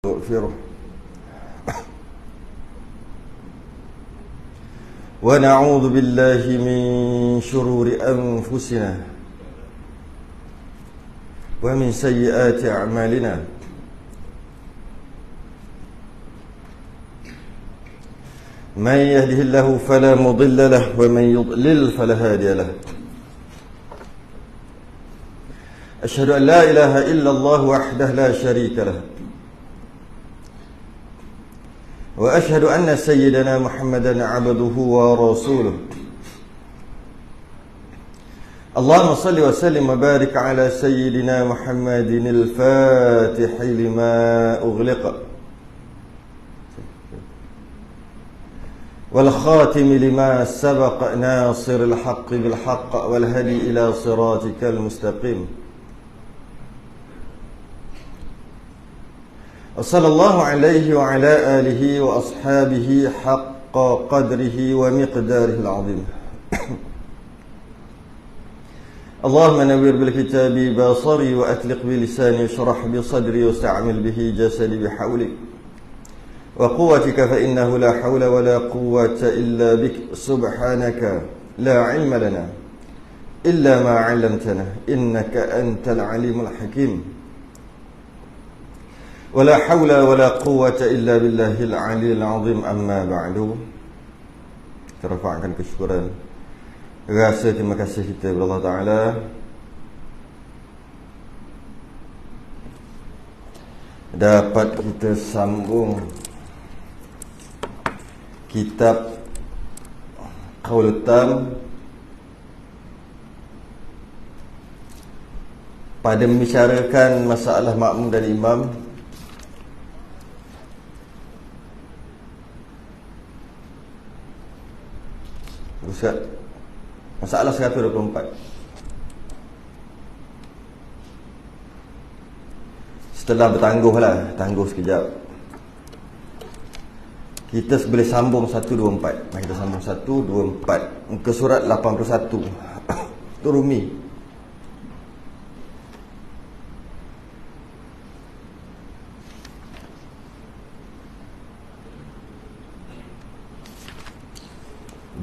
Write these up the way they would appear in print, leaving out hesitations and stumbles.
نستغفره ونعوذ بالله من شرور أنفسنا ومن سيئات أعمالنا من يهده الله فلا مضل له ومن يضلل فلا هادي له أشهد أن لا إله إلا الله وحده لا شريك له وأشهد أن سيدنا محمدا عبده ورسوله اللهم صل وسلم وبارك على سيدنا محمد الفاتح لما أغلق والخاتم لما سبق ناصر الحق بالحق والهدي إلى صراطك المستقيم وصلى الله عليه وعلى آله وأصحابه حق قدره ومقداره العظيم اللهم نوّر بالكتاب بصري وأطلق بلساني واشرح بصدري واستعمل به جسدي بحولك وقوتك فإنه لا حول ولا قوة إلا بك سبحانك لا علم لنا إلا ما علمتنا إنك أنت العليم الحكيم ولا حول ولا قوة إلا بالله العلي العظيم أما بعد. Kita rafa'kan kesyukuran, rasa terima kasih kita kepada Allah Ta'ala dapat kita sambung kitab Qaulul Tam pada membicarakan masalah makmum dan imam. Ustaz, masalah 124. Setelah tangguh sekejap, kita boleh sambung 124. Mari kita sambung 124 muka surat 81. Itu Rumi.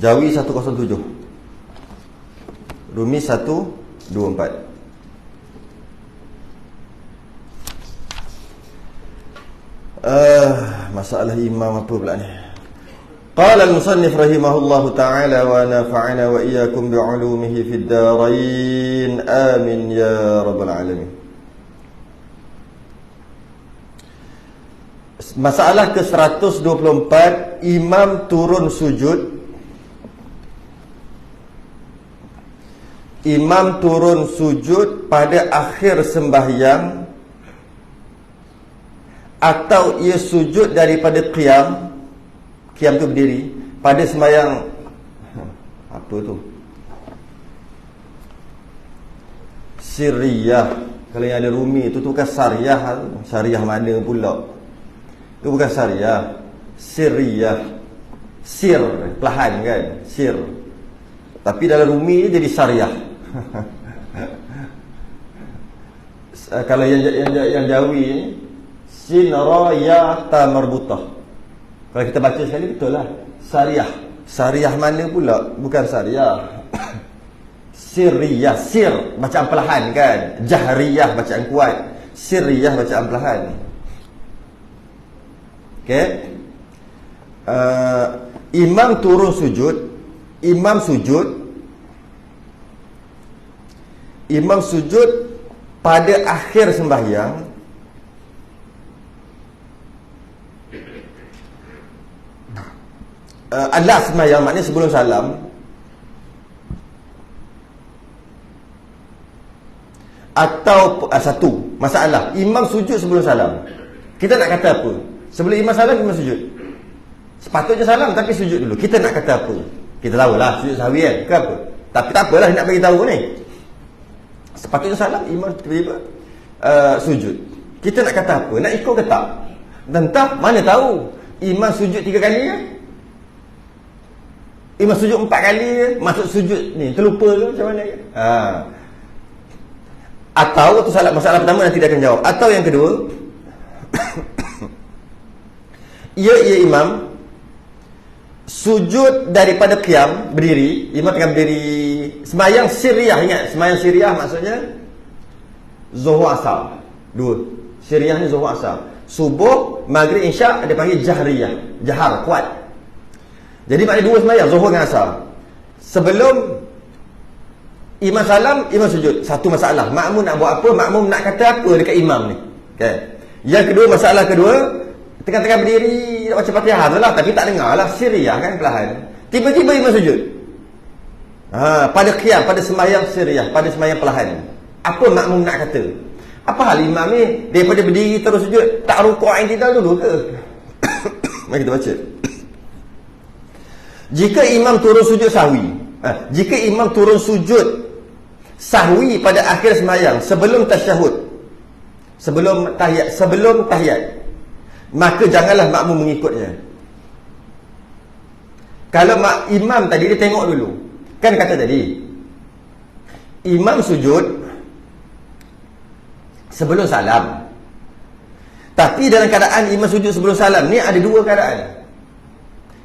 Jawi 107, Rumi 124. Masalah imam apa pula ni? Qala al-musannif rahimahullahu ta'ala wa nafa'ana wa iyyakum bi'ulumihi fid darain amin ya rabbal alamin. Masalah ke-124, imam turun sujud. Imam turun sujud pada akhir sembahyang atau ia sujud daripada qiyam tu berdiri pada sembahyang apa tu? Sirriyah. Kalau yang ada Rumi tu bukan sariyah. Sariyah mana pula? Itu bukan sariyah. Sirriyah. Sir, perlahan kan? Sir. Tapi dalam Rumi jadi sariyah. Kalau yang Jawi ni sin ra ya ta marbutah. Kalau kita baca sekali betul lah. Sariyah. Sariyah mana pula? Bukan sariyah. Sirriyah. Sir bacaan perlahan kan. Jahriyah bacaan kuat. Sirriyah bacaan perlahan. Okey. Imam turun sujud. Imam sujud pada akhir sembahyang adalah sembahyang, maknanya sebelum salam. Atau satu masalah, imam sujud sebelum salam. Kita nak kata apa? Sebelum imam salam, imam sujud. Sepatutnya salam tapi sujud dulu. Kita nak kata apa? Kita tahulah sujud sahwi kan, ke apa? Tapi tak apalah nak bagi tahu ni. Sepatutnya salam, imam tiba-tiba sujud. Kita nak kata apa? Nak ikut ke tak? Dan tak, mana tahu imam sujud 3 kali kan? Imam sujud 4 kali kan? Maksud sujud ni terlupa ke macam mana kan? Atau tu masalah pertama nanti dia akan jawab. Atau yang kedua ia imam sujud daripada qiyam, berdiri, imam tengah berdiri semayang siriyah. Ingat, semayang siriyah maksudnya zuhur asar, dua. Siriyah ni zuhur asar. Subuh, maghrib, isyak dia panggil jahriyah, jahar, kuat. Jadi maknanya dua semayang, zuhur dengan asar. Sebelum imam salam, imam sujud. Satu masalah, makmum nak buat apa, makmum nak kata apa dekat imam ni, okay. Yang kedua, masalah kedua, tengah-tengah berdiri nak baca Fatihah tu lah, tapi tak dengar lah, siriyah kan, perlahan. Tiba-tiba imam sujud. Pada qiyam, pada sembahyang siriyah, pada sembahyang perlahan. Apa makmum nak kata? Apa hal imam ni daripada berdiri terus sujud, tak rukuk i'tidal dulu ke? Mari kita baca. Jika imam turun sujud sahwi, jika imam turun sujud sahwi pada akhir sembahyang, sebelum tasyahud, sebelum tahiyat, maka janganlah makmum mengikutnya. Kalau imam tadi dia tengok dulu, kan kata tadi imam sujud sebelum salam, tapi dalam keadaan imam sujud sebelum salam ni ada dua keadaan.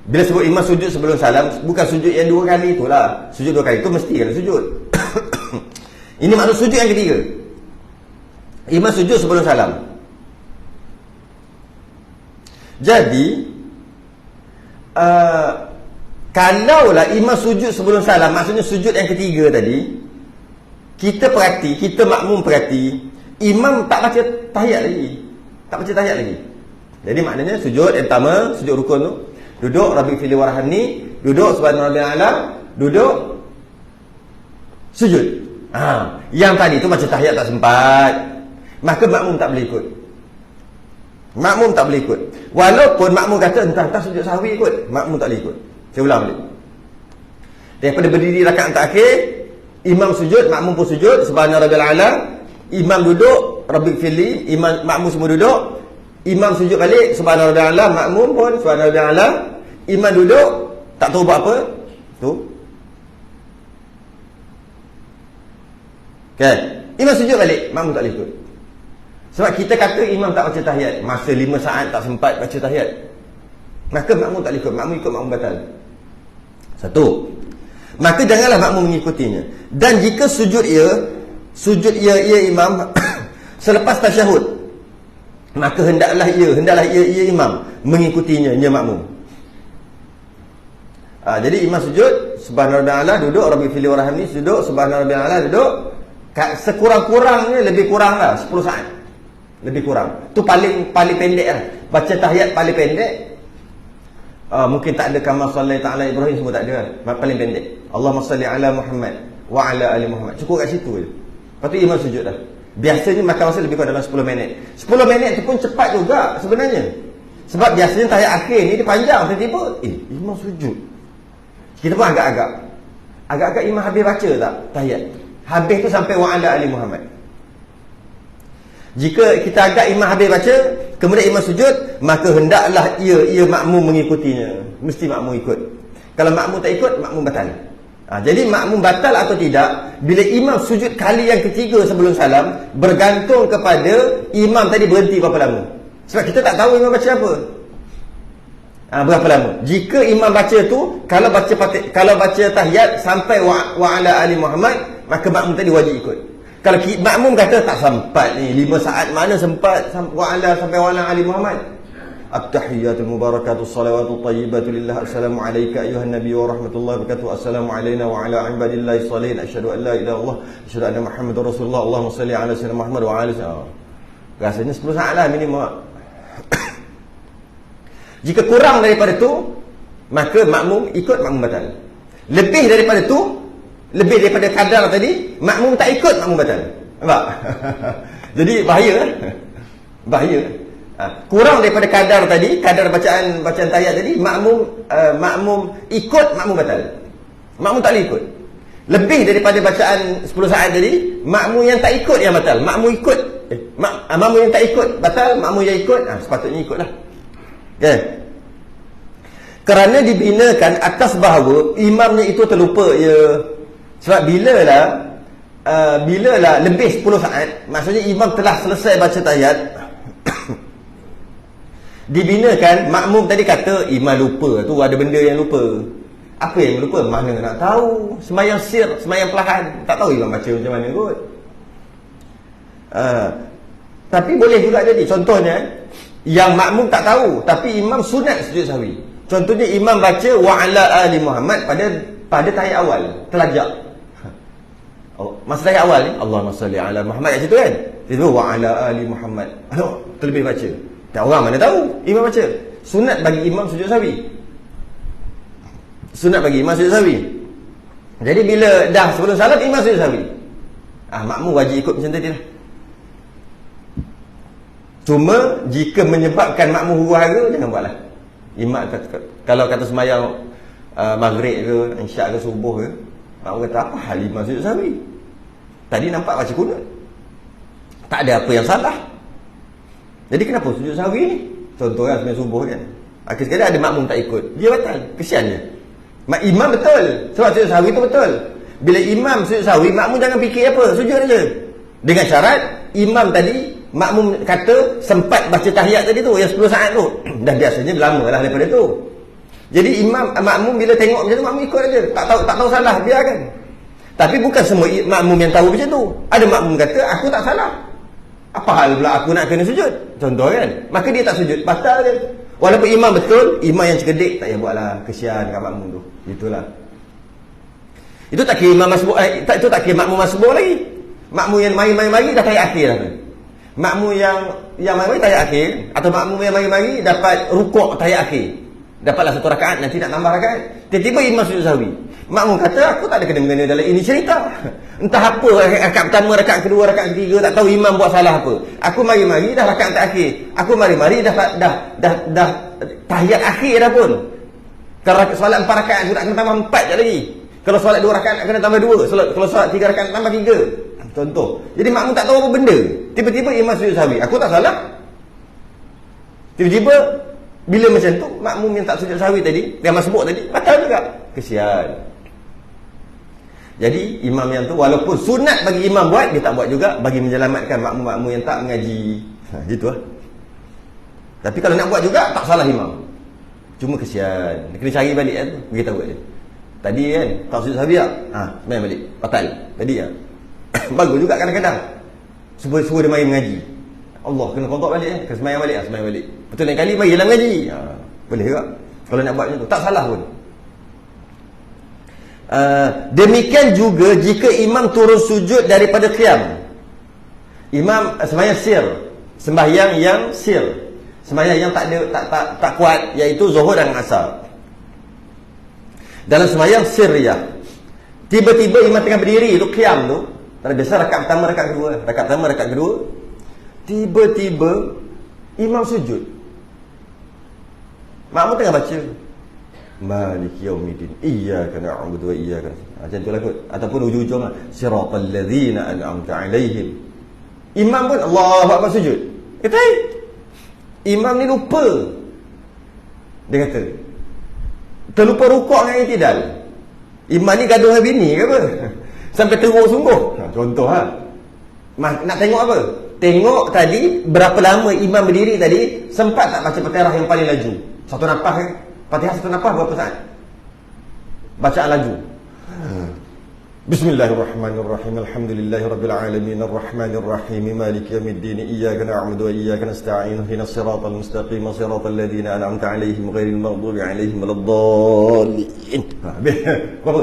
Bila sebut imam sujud sebelum salam, bukan sujud yang dua kali itulah. Sujud dua kali itu mesti kena sujud. Ini maksud sujud yang ketiga. Imam sujud sebelum salam. Jadi kalaulah imam sujud sebelum salam, maksudnya sujud yang ketiga tadi, kita perhati, kita makmum perhati, imam tak baca tahiyat lagi. Tak baca tahiyat lagi. Jadi maknanya sujud yang pertama, sujud rukun tu, duduk Rabbi fili warhamni, duduk subhana rabbil a'la, duduk sujud. Yang tadi tu baca tahiyat tak sempat, maka makmum tak boleh ikut. Makmum tak boleh ikut. Walaupun makmum kata entah sujud sahwi ikut, makmum tak boleh ikut. Saya ulang balik. Daripada berdiri rakaat terakhir, imam sujud, makmum pun sujud, subhana rabbil a'la, imam duduk, Rabbi fili, imam makmum semua duduk, imam sujud balik, subhana rabbil a'la, makmum pun subhana rabbil a'la, imam duduk, tak tahu buat apa. Tu. Okay. Imam sujud balik, makmum tak boleh ikut. Sebab kita kata imam tak baca tahiyat, masa 5 saat tak sempat baca tahiyat, maka makmum tak boleh ikut. Makmum ikut, makmum batal. Satu. Maka janganlah makmum mengikutinya. Dan jika sujud ia imam selepas tasyahud, maka hendaklah ia imam mengikutinya, ia makmum. Jadi imam sujud subhana rabbil a'la, duduk Rabbi fili warhamni, duduk subhana rabbil a'la, duduk. Sekurang-kurangnya lebih kurang lah 10 saat. Lebih kurang. Tu paling pendek lah. Baca tahiyat paling pendek. Mungkin tak ada kama sallallahu ta'ala Ibrahim, semua tak ada kan? Paling pendek, Allahumma salli ala Muhammad wa ala ali Muhammad. Cukup kat situ je. Lepas tu imam sujud dah. Biasanya makan masa lebih kurang dalam 10 minit. 10 minit tu pun cepat juga sebenarnya. Sebab biasanya tahiyat akhir ni dia panjang. Tiba-tiba imam sujud. Kita pun agak-agak imam habis baca tak tahiyat? Habis tu sampai wa ala ali Muhammad. Jika kita agak imam habis baca, kemudian imam sujud, maka hendaklah ia makmum mengikutinya. Mesti makmum ikut. Kalau makmum tak ikut, makmum batal. Jadi makmum batal atau tidak, bila imam sujud kali yang ketiga sebelum salam, bergantung kepada imam tadi berhenti berapa lama. Sebab kita tak tahu imam baca apa, berapa lama. Jika imam baca tu, kalau baca tahiyat sampai wa ala ali Muhammad, maka makmum tadi wajib ikut. Kalau makmum kata tak sempat ni 5 saat, mana sempat wa'ala sampai wa'ala ali Muhammad. At-tahiyyatul mubarakatul salawatut tayyibatu lillah, assalamu alayka ayuhan nabiy wa rahmatullahi wa barakatuh, assalamu alayna wa ala ibadillahi salihin, asyhadu an la ilaha illallah, asyhadu anna muhammadar rasulullah, Allahumma salli ala sayyidina Muhammad wa ala rasanya 10 saat lah minimum. Jika kurang daripada tu, maka makmum ikut, makmum batal. Lebih daripada tu, lebih daripada kadar tadi, makmum tak ikut, makmum batal. Nampak? Jadi bahaya. Bahaya. Kurang daripada kadar tadi, kadar bacaan tahiyat tadi, makmum ikut, makmum batal. Makmum tak boleh ikut. Lebih daripada bacaan 10 saat tadi, makmum yang tak ikut yang batal. Makmum ikut, makmum yang tak ikut batal, makmum yang ikut sepatutnya ikutlah. Okay. Kerana dibinakan atas bahawa imamnya itu terlupa sebab bilalah lebih 10 saat, maksudnya imam telah selesai baca tahiyat, Dibinakan, makmum tadi kata imam lupa, tu ada benda yang lupa. Apa yang lupa? Mana nak tahu. Sembahyang sir, sembahyang perlahan, tak tahu imam baca macam mana kot. Tapi boleh juga jadi. Contohnya, yang makmum tak tahu, tapi imam sunat sujud sahwi. Contohnya imam baca wa ala ali Muhammad pada tahiyat awal, telajak. Masa tahiyat awal ni, Allahumma salli ala Muhammad kat situ kan. Itu wa ala ali Muhammad. Terlebih baca. Tak orang mana tahu imam baca. Sunat bagi imam sujud sahwi. Sunat bagi imam sujud sahwi. Jadi bila dah sebelum salam imam sujud sahwi. Makmum wajib ikut macam tadi lah. Cuma jika menyebabkan makmum huru-hara, jangan buatlah. Imam kalau kata sembahyang maghrib ke, isyak ke, subuh ke, makmum kata apa hal imam sujud sahwi? Tadi nampak baca kunut. Tak ada apa yang salah. Jadi kenapa sujud sahwi ni? Contohnya sembahyang subuh kan. Akhir sekali ada makmum tak ikut, dia batal. Kesian dia. Imam betul. Sebab sujud sahwi tu betul. Bila imam sujud sahwi, makmum jangan fikir apa, sujud aja. Dengan syarat imam tadi, makmum kata sempat baca tahiyat tadi tu, yang 10 saat tu. Dah biasanya lama lah daripada tu. Jadi makmum bila tengok macam tu, makmum ikut aja. Tak tahu salah, biarkan. Tapi bukan semua makmum yang tahu macam tu. Ada makmum kata aku tak salah. Apa hal pula aku nak kena sujud? Contoh kan. Maka dia tak sujud, batal dia. Walaupun imam betul, imam yang cerdik, tak payah buatlah, kesian kat makmum tu. Itulah. Itu tak kira imam masbuk, itu tak kira makmum masbuk lagi. Makmum yang mari-mari dah tahiyat akhir dah tu. Makmum yang mari-mari tahiyat akhir, atau makmum yang mari-mari dapat rukuk tahiyat akhir. Dapatlah 1 rakaat, nanti nak tambah rakaat. Tiba-tiba imam sujud sahwi. Makmum kata aku tak ada kena-mengena dalam ini cerita. Entah apa rakaat pertama, rakaat kedua, rakaat ketiga, tak tahu imam buat salah apa. Aku mari-mari dah rakaat terakhir. Aku mari-mari dah tahiyat akhir dah pun. Kalau solat 4 rakaat aku nak kena tambah 4 je lagi. Kalau solat 2 rakaat nak kena tambah 2. Kalau solat 3 rakaat tambah 3. Contoh. Jadi makmum tak tahu apa benda. Tiba-tiba imam sujud sahwi. Aku tak salah. Tiba-tiba bila macam tu, makmum yang tak sujud sahwi tadi, yang masbuk tadi, batal juga. Kesian. Jadi imam yang tu walaupun sunat bagi imam buat, dia tak buat juga bagi menyelamatkan makmum-makmum yang tak mengaji. Gitulah. Tapi kalau nak buat juga, tak salah imam. Cuma kesian. Dia kena cari balik kan tu. Beritahu dia. Tadi kan tak sujud sahwi tak? Sembahyang balik. Batal. Tadi ya. Bagus juga kadang-kadang. Suruh dia mari mengaji. Allah kena qada balik kan. Kena sembahyang balik, sembahyang balik. Betul lain kali mari hilang mengaji. Boleh juga. Kalau nak buat macam tu, tak salah pun. Demikian juga jika imam turun sujud daripada qiyam. Imam sembahyang sir, sembahyang yang sir, sembahyang yang tak kuat, iaitu zuhur dan asar. Dalam sembahyang sirriyah, tiba-tiba imam tengah berdiri tu, qiyam tu, biasa rakaat pertama, rakaat kedua, tiba-tiba imam sujud. Makmum tengah baca Maliki yaumiddin iyyaka na'budu wa iyyaka nasta'in. Macam tu lah kot. Ataupun ujung-ujung lah, siratal ladzina an'amta 'alaihim. Imam pun Allahu Akbar sujud. Kata imam ni lupa. Dia kata terlupa rukuk dengan i'tidal. Imam ni gaduh dengan bini ke apa? Sampai teruk sungguh. Contoh lah. Nak tengok apa? Tengok tadi berapa lama imam berdiri tadi, sempat tak baca Fatihah yang paling laju? Satu nafas kan? Fatihah satu nafas berapa saat? Bacaan laju. Bismillahirrahmanirrahim. Alhamdulillahirabbil alamin arrahmanir rahim maliki yaumiddin iyyaka na'budu wa iyyaka nasta'in ihdinas siratal mustaqim siratal ladzina an'amta 'alaihim ghairil maghdubi 'alaihim waladdallin. Berapa?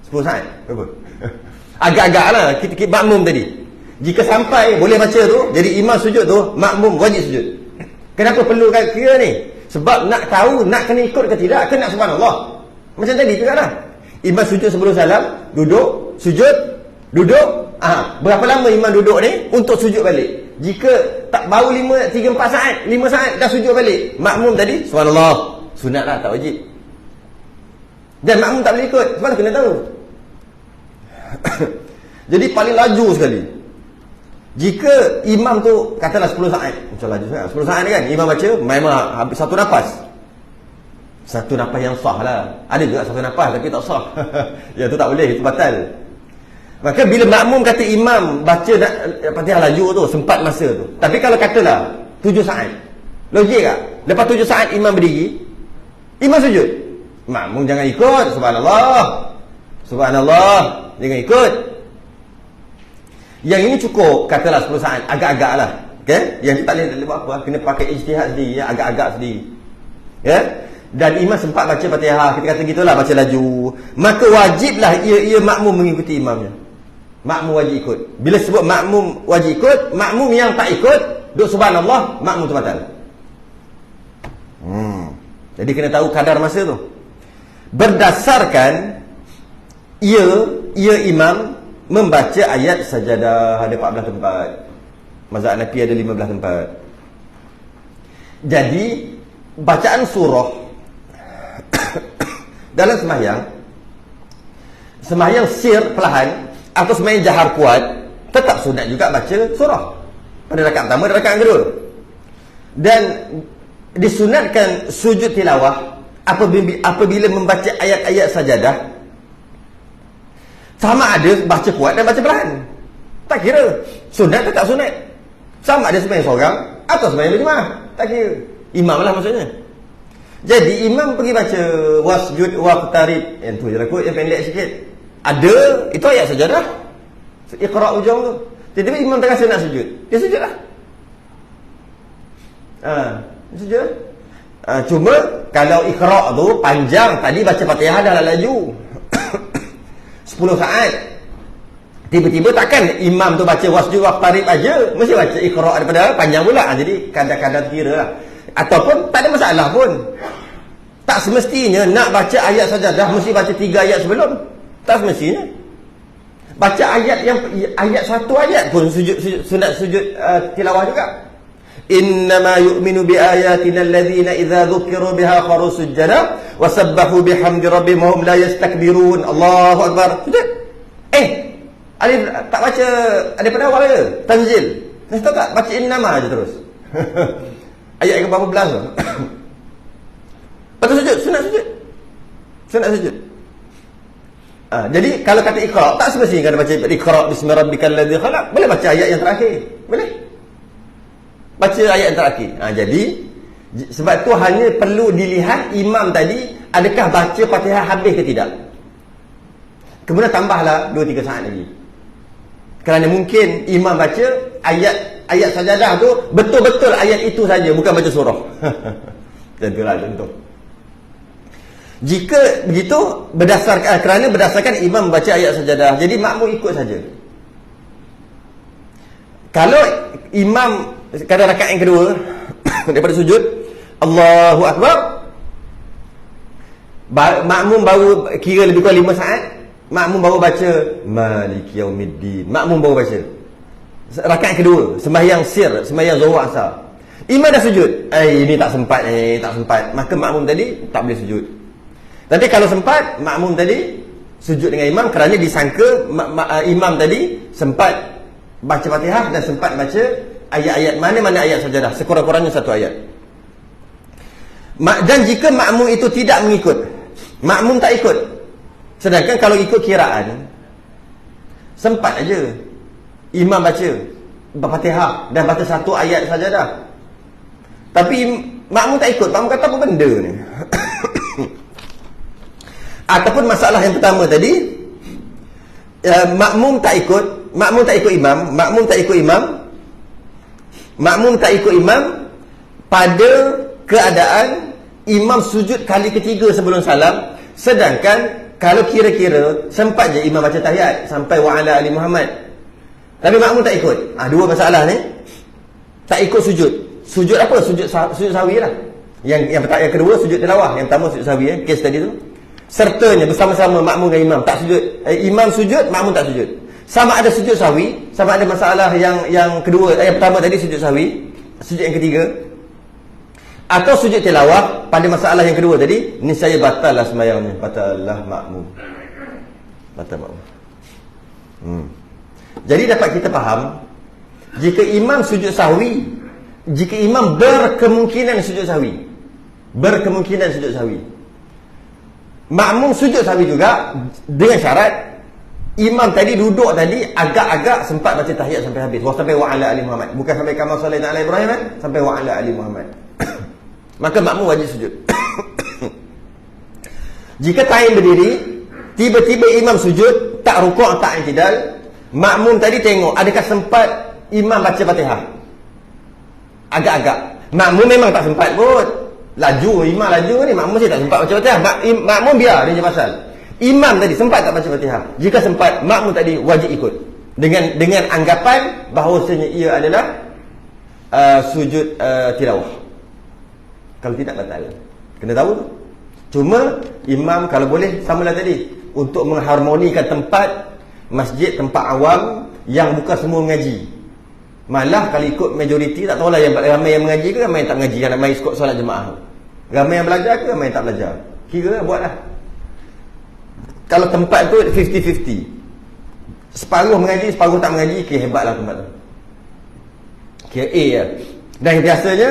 10 saat. Berapa? Agak-agaklah kita makmum tadi. Jika sampai boleh baca tu, jadi imam sujud tu, makmum wajib sujud. Kenapa perlu kira ni? Sebab nak tahu nak kena ikut ke tidak, kena subhanallah. Macam tadi juga lah. Imam sujud sebelum salam, duduk, sujud, duduk. Berapa lama imam duduk ni untuk sujud balik? Jika tak baru 3-4 saat, 5 saat dah sujud balik, makmum tadi subhanallah, sunat lah, tak wajib. Dan makmum tak boleh ikut, sebab kena tahu. Jadi paling laju sekali. Jika imam tu katalah 10 saat, macam laju sangat, 10 saat ni kan imam baca, memang habis satu nafas. Satu nafas yang sah lah. Ada juga satu nafas tapi tak sah. Yang tu tak boleh, itu batal. Maka bila makmum kata imam baca Fatihah laju tu, sempat masa tu. Tapi kalau katalah 7 saat, logik tak? Lepas 7 saat imam berdiri, imam sujud. Makmum jangan ikut. Subhanallah. Subhanallah. Jangan ikut. Yang ini cukup, katalah 10 saat. Agak-agak lah. Okay? Yang tak boleh buat apa. Kena pakai ijtihad sendiri. Ya? Agak-agak sendiri. Ya? Dan imam sempat baca Fatihah. Kita kata gitulah, baca laju. Maka wajiblah ia makmum mengikuti imamnya. Makmum wajib ikut. Bila sebut makmum wajib ikut, makmum yang tak ikut, duk subhanallah, makmum tu batal. Jadi kena tahu kadar masa tu. Berdasarkan ia imam membaca ayat sajadah ada 14 tempat. Mazhab Hanafi ada 15 tempat. Jadi bacaan surah dalam sembahyang sir perlahan atau sembahyang jahar kuat, tetap sunat juga baca surah pada rakaat pertama dan rakaat kedua. Dan disunatkan sujud tilawah apabila membaca ayat-ayat sajadah, sama ada baca kuat dan baca perlahan. Tak kira. Sunat tetap sunat. Sama ada sembahyang seorang atau sembahyang berjemaah. Tak kira. Imam lah maksudnya. Jadi imam pergi baca wasjud waqtarib, yang tu je lah kot, yang pendek sikit. Ada, itu ayat sajadah. Iqra' ujung tu. Tiba-tiba imam terasa nak sujud, dia sujud lah. Sujud. Cuma kalau iqra' tu panjang, tadi baca Fatihah dah laju 10 saat. Tiba-tiba takkan imam tu baca wasjud waqtarib aja, mesti baca iqra' daripada panjang pula. Jadi kadang-kadang kira lah. Ataupun tak ada masalah pun. Tak semestinya nak baca ayat sajadah mesti baca 3 ayat sebelum. Tak semestinya. Baca ayat satu ayat pun sunat sujud tilawah juga. Innama yu'minu bi ayatina alladhina idza dzukiru biha kharu sujada wa sabbahu bihamdi rabbihim hum la yastakbirun. Allahu akbar. Sujud. Alif tak baca daripada awal ke? Tanzil. Tak baca innama aja terus. Ayat ke berapa belas tu? Lepas sujud, sunat sujud. Sunat sujud. Jadi kalau kata iqra', tak semestinya kena baca iqra' bismi rabbikal ladzi khalaq. Boleh baca ayat yang terakhir. Boleh. Baca ayat yang terakhir. Jadi sebab tu hanya perlu dilihat imam tadi adakah baca Fatihah habis ke tidak. Kemudian tambahlah 2-3 saat lagi. Kerana mungkin imam baca ayat sajadah tu betul-betul ayat itu saja, bukan baca surah. Tentulah contoh. Jika begitu berdasarkan imam baca ayat sajadah, jadi makmum ikut saja. Kalau imam pada rakaat yang kedua daripada sujud Allahu akbar, makmum baru kira lebih kurang 5 saat, makmum baru baca Maliki Yaumiddin, makmum baru baca rakaat kedua, sembahyang sir, sembahyang zuhur asar. Imam dah sujud. Ini tak sempat, tak sempat. Maka makmum tadi tak boleh sujud. Tapi kalau sempat, makmum tadi sujud dengan imam kerana disangka imam tadi sempat baca Fatihah dan sempat baca ayat-ayat mana-mana ayat sajadah, sekurang-kurangnya 1 ayat. Dan jika makmum itu tidak mengikut, makmum tak ikut. Sedangkan kalau ikut kiraan, sempat aja imam baca Fatihah dan baca 1 ayat sajadah. Tapi makmum tak ikut, makmum kata apa benda ni? Ataupun masalah yang pertama tadi, makmum tak ikut imam, makmum tak ikut imam pada keadaan imam sujud kali ketiga sebelum salam, sedangkan kalau kira-kira sempat je imam baca tahiyat sampai wa ala ali Muhammad, tapi makmum tak ikut. Dua masalah ni. Tak ikut sujud. Sujud apa? Sujud sahwi lah. Yang kedua sujud tilawah, yang pertama sujud sahwi, kes tadi tu. Sertanya bersama-sama makmum dengan imam tak sujud. Imam sujud, makmum tak sujud. Sama ada sujud sahwi, sama ada masalah yang kedua, yang pertama tadi sujud sahwi, sujud yang ketiga, atau sujud tilawah pada masalah yang kedua tadi, niscaya batal lah sembahyangnya, batal lah makmum. Batal makmum. Jadi dapat kita faham, jika imam sujud sahwi, jika imam berkemungkinan sujud sahwi, makmum sujud sahwi juga, dengan syarat imam tadi duduk tadi agak-agak sempat baca tahiyat sampai habis, sampai wa ala ali Muhammad, bukan sampai kama sallaina ala Ibrahim, sampai wa ala ali Muhammad. maka makmum wajib sujud. Jika tayin berdiri, tiba-tiba imam sujud, tak rukuk, tak i'tidal, makmum tadi tengok adakah sempat imam baca Fatihah. Agak-agak. Makmum memang tak sempat pun. Laju, imam laju ni, makmum mesti tak sempat baca Fatihah. Makmum biar dia je pasal. Imam tadi sempat tak baca Fatihah. Jika sempat, makmum tadi wajib ikut. Dengan anggapan bahawasanya ia adalah sujud tilawah. Kalau tidak, batal. Kena tahu tu. Cuma imam kalau boleh samalah tadi, untuk mengharmonikan tempat masjid, tempat awam yang bukan semua mengaji. Malah kalau ikut majoriti, tak tahulah yang ramai yang mengaji ke ramai yang tak mengaji, yang nak mai ikut solat jemaah. Ramai yang belajar ke ramai yang tak belajar. Kira buatlah. Kalau tempat tu 50-50, separuh mengaji, separuh tak mengaji, hebatlah tempat tu. Kira A lah. Dan biasanya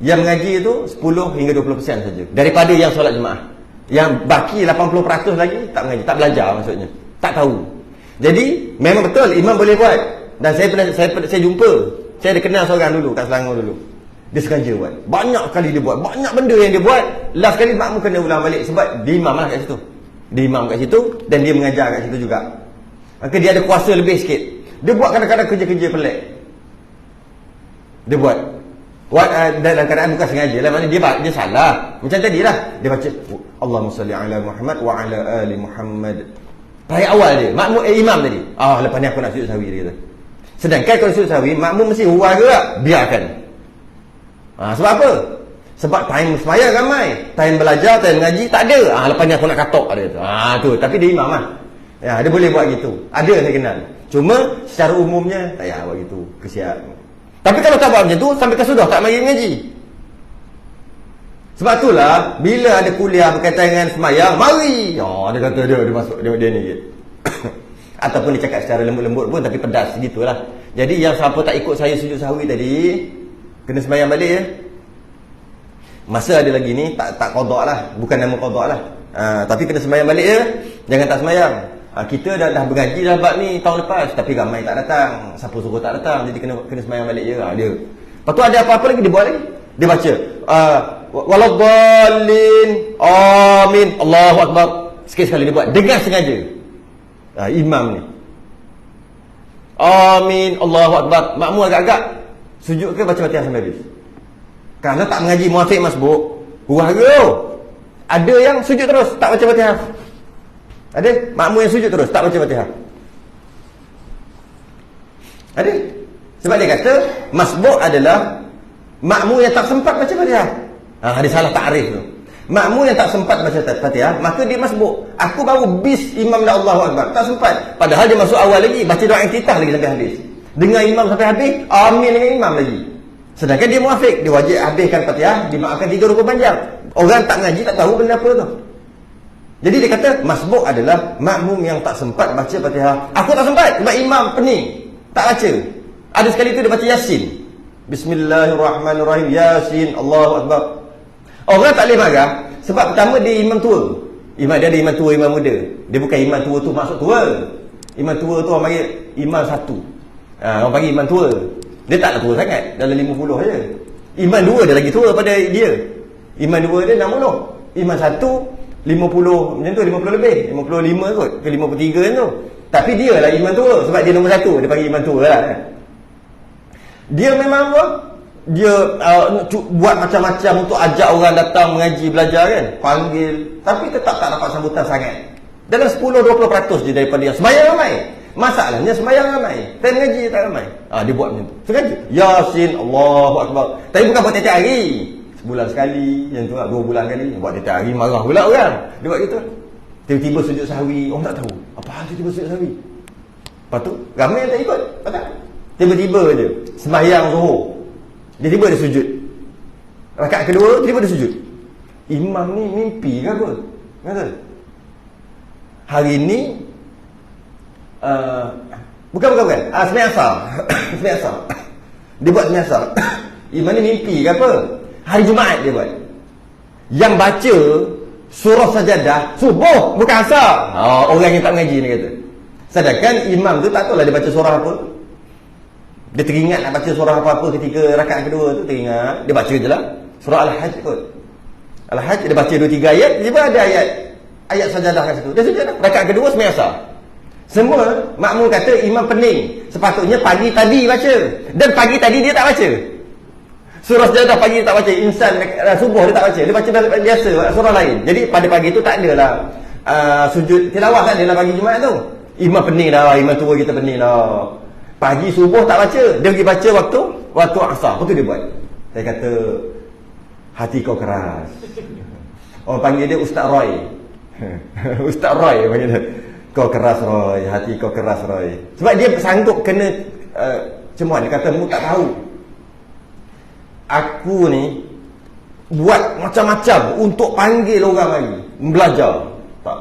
yang mengaji itu 10 hingga 20% saja daripada yang solat jemaah. Yang baki 80% lagi tak mengaji, tak belajar maksudnya. Tak tahu. Jadi memang betul imam boleh buat. Dan saya jumpa, saya ada kenal seorang dulu kat Selangor dulu. Dia sengaja buat. Banyak kali dia buat, banyak benda yang dia buat. Last kali makmum kena ulang balik sebab dia imam lah kat situ. Dia imam kat situ dan dia mengajar kat situ juga. Maka dia ada kuasa lebih sikit. Dia buat kadang-kadang kerja-kerja pelik. Dia buat dalam keadaan bukan sengaja lah, maknanya dia salah. Macam tadi lah, dia baca Allahumma salli ala Muhammad wa ala ali Muhammad. Baik awal dia, makmum imam tadi. Lepas ni aku nak sujud sahwi, dia kata. Sedangkan kalau sujud sahwi, makmum mesti huar gerak, biarkan. Sebab apa? Sebab time sembahyang ramai, time belajar, time mengaji tak ada. Lepas ni aku nak katok, dia kata. Tu, tapi dia imam lah. Ya, dia boleh buat gitu. Ada saya kenal. Cuma secara umumnya tak payah buat gitu, kesian. Tapi kalau tak buat macam tu, sampai ke sudah tak mari mengaji. Sebab itulah bila ada kuliah berkaitan dengan semayang, mari. Dia kata dia masuk dia ni gitu. Ataupun dia cakap secara lembut-lembut pun tapi pedas gitulah. Jadi yang siapa tak ikut saya sujud sahwi tadi, kena semayang balik ya. Masa ada lagi ni tak qada lah, bukan nama qada lah. Tapi kena semayang balik ya. Jangan tak semayang. Kita dah bergaji dah bab ni tahun lepas, tapi ramai tak datang. Siapa suruh tak datang, jadi kena semayang balik je. Dia. Lepas tu ada apa-apa lagi dia buat lagi. Dia baca waladdallin, amin, Allahu akbar. Sekali-sekali dia buat dengan sengaja. Imam ni amin, Allahu akbar. Makmum agak-agak sujud ke baca Fatihah sampai habis. Kerana tak mengaji muafiq masbuk, hura-hura. Ada yang sujud terus tak baca Fatihah. Ada makmum yang sujud terus tak baca Fatihah. Ada. Sebab dia kata masbuk adalah makmum yang tak sempat baca Fatihah. Dia salah takrif tu. Makmum yang tak sempat baca Fatihah, maka dia masbuk. Aku baru bis imam dah Allahu akbar, tak sempat. Padahal dia masuk awal lagi, baca doa iftitah lagi sampai habis. Dengar imam sampai habis, amin dengan imam lagi. Sedangkan dia muafiq, dia wajib habiskan Fatihah, dimaafkan 3 rukun panjang. Orang tak ngaji tak tahu benda apa tu. Jadi dia kata masbuk adalah makmum yang tak sempat baca Fatihah. Aku tak sempat sebab imam pening, tak baca. Ada sekali tu dia baca Yasin. Bismillahirrahmanirrahim, Yasin, Allahu akbar. Orang tak boleh marah sebab pertama dia imam tua. Dia ada imam tua, imam muda. Dia bukan imam tua tu maksud tua. Imam tua tu orang panggil imam satu. Orang panggil imam tua. Dia taklah tua sangat, dalam 50 saja. Imam dua dia lagi tua pada dia. Imam dua dia 60. Imam satu 50, macam tu, 50 lebih, 55 kot, ke 53 kan tu. Tapi dia lah imam tua, sebab dia nombor 1, dia panggil imam tua lah kan. Dia memang apa? Dia buat macam-macam untuk ajak orang datang mengaji, belajar kan, panggil, tapi tetap tak dapat sambutan sangat. Dalam 10-20% je daripada yang sembahyang ramai. Masalahnya sembahyang ramai, tapi mengaji tak ramai. Dia buat macam tu, sengaja. Yasin, Allahu akbar. Tapi bukan buat tiap hari. Sebulan sekali, yang tu lah 2 bulan sekali. Buat dia tiap hari, marah pula orang. Dia buat gitu. Tiba-tiba sujud sahwi, orang tak tahu apa hal tiba-tiba sujud sahwi. Lepas tu ramai yang tak ikut, tak? Tiba-tiba je sembahyang zuhur, tiba-tiba dia sujud. Rakaat kedua tiba-tiba dia sujud. Imam ni mimpi ke apa? Kata hari ni bukan sembahyang asar. Sembahyang asar. Dia buat sembahyang asar. Imam ni mimpi ke apa? Hari Jumaat dia buat. Yang baca surah sajadah subuh, bukan asar. Orang yang tak mengaji ni kata. Sedangkan imam tu tak tahulah dia baca surah apa. Dia teringat nak baca surah apa-apa ketika rakaat kedua tu, teringat. Dia baca je lah. Surah Al-Hajj kot. Al-Hajj dia baca 2-3 ayat, tiba ada ayat sajadah kat situ. Dia sujud dah. Rakaat kedua sembahyang asar. Semua makmum kata imam pening. Sepatutnya pagi tadi baca. Dan pagi tadi dia tak baca. Surah sajadah pagi dia tak baca. Insan subuh dia tak baca. Dia baca biasa surah lain. Jadi pada pagi tu tak adalah sujud tilawah, tak adalah pagi Jumaat tu. Imam pening dah, imam tua kita pening dah. Pagi subuh tak baca. Dia pergi baca waktu asar. Apa tu dia buat? Dia kata hati kau keras. Orang panggil dia Ustaz Roy. Ustaz Roy panggil dia. Kau keras Roy, hati kau keras Roy. Sebab dia sanggup kena cemuan. Dia kata mu tak tahu. Aku ni buat macam-macam untuk panggil orang lagi belajar. Tak.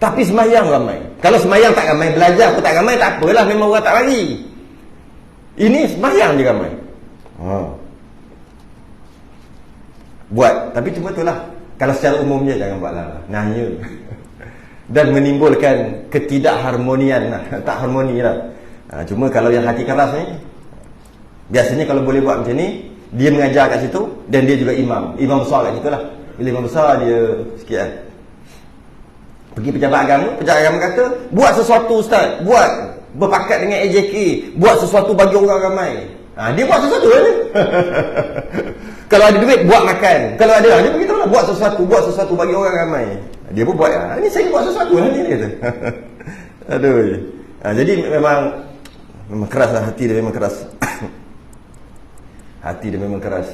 Tapi semayang ramai. Kalau semayang tak ramai, belajar pun tak ramai, tak apalah, memang orang tak lari. Ini semayang je ramai. Buat, tapi cuma itulah. Kalau secara umumnya jangan buatlah. Nanya. Dan menimbulkan ketidakharmonian lah. Tak harmoni lah. Cuma kalau yang hati keras ni, biasanya kalau boleh buat macam ni, dia mengajar kat situ dan dia juga imam. Imam besar kat situ lah. Bila imam besar dia sikit kan. Pergi pejabat agama kata, buat sesuatu ustaz, buat berpakat dengan AJK, buat sesuatu bagi orang ramai. Dia buat sesuatu lah ni. Kalau ada duit, buat makan. Kalau ada, dia beritahu lah, buat sesuatu bagi orang ramai. Dia pun buat, ni saya buat sesuatu lah ni, dia kata. Aduh. Jadi memang keras lah, hati dia memang keras. Hati dia memang keras.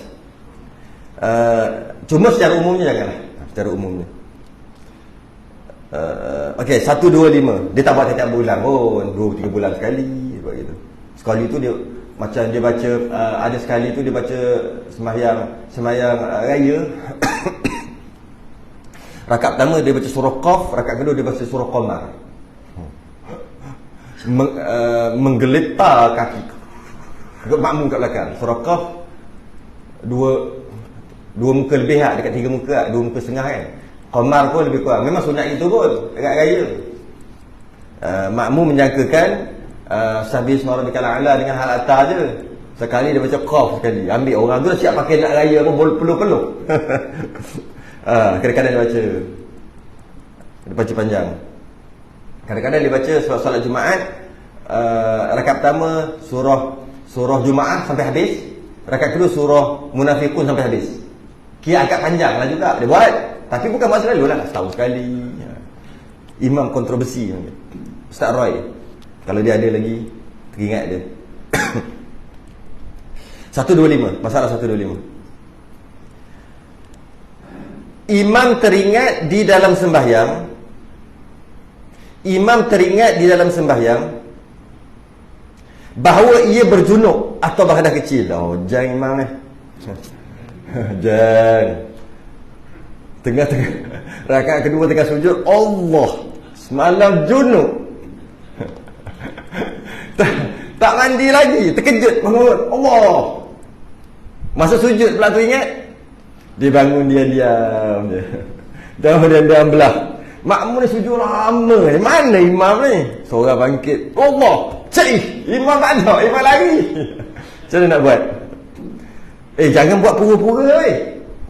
Cuma secara umumnya janganlah. Secara umumnya. Okey, 1-2-5. Dia tak buat setiap bulan pun, 2-3 bulan sekali buat gitu. Sekali tu dia macam dia baca ada sekali tu dia baca sembahyang raya. Rakaat pertama dia baca surah Qaf, rakaat kedua dia baca surah Qamar. Menggeletar kaki makmum kat belakang. Surah Qaf dua muka lebih dekat 3 muka, 2 muka setengah kan. Qamar pun lebih kurang. Memang sunat itu pun dekat raya. Makmum menjangkakan Sabih Isma Rabbikal A'la dengan hal atas je. Sekali dia baca Qaf sekali. Ambil orang tu dah siap pakai nak raya apa peluk-peluk. Kadang-kadang dia baca panjang. Kadang-kadang dia baca solat Jumaat, rakaat pertama surah Jumaat sampai habis, rakaat kedua surah Munafiqun sampai habis. Kira agak panjang lah juga dia buat. Tapi bukan buat selalu lah, setahun sekali. Imam kontroversi Ustaz Roy, kalau dia ada lagi teringat dia. 125, masalah 125. Imam teringat di dalam sembahyang bahawa ia berjunuk atau berhadas kecil. Jangan imam ni. Jangan. Tengah-tengah rakaat kedua tengah sujud, Allah semalam junub. tak mandi lagi, terkejut bangun, Allah. Masa sujud pula tu ingat, dia bangun diam-diam dia. Diam belah. Makmum ni sujud lama. Mana imam ni? Seorang bangkit, Allah, cik, imam tak ada, imam lari. Macam mana nak buat? Jangan buat pura-pura weh.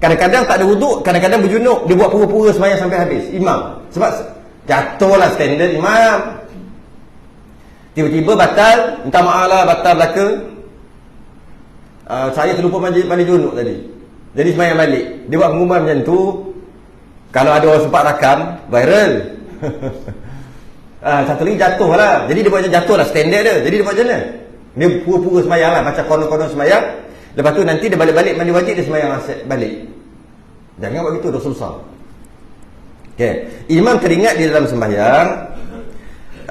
Kadang-kadang tak ada wuduk, kadang-kadang berjunuk, dia buat pura-pura sembahyang sampai habis. Imam. Sebab jatuhlah standard imam. Tiba-tiba batal, minta maaf lah, batal belaka. Saya terlupa mandi junuk tadi. Jadi sembahyang balik. Dia buat pengumuman macam tu. Kalau ada orang sempat rakam, viral. Satu lagi jatuh lah. Jadi dia buat macam jatuh lah, standard dia. Jadi dia buat macam mana? Dia pura-pura sembahyang lah, macam konon-konon sembahyang. Lepas tu nanti dia balik-balik mandi wajib, dia sembahyang balik. Jangan buat gitu, dosa besar. Okay. Imam teringat di dalam sembahyang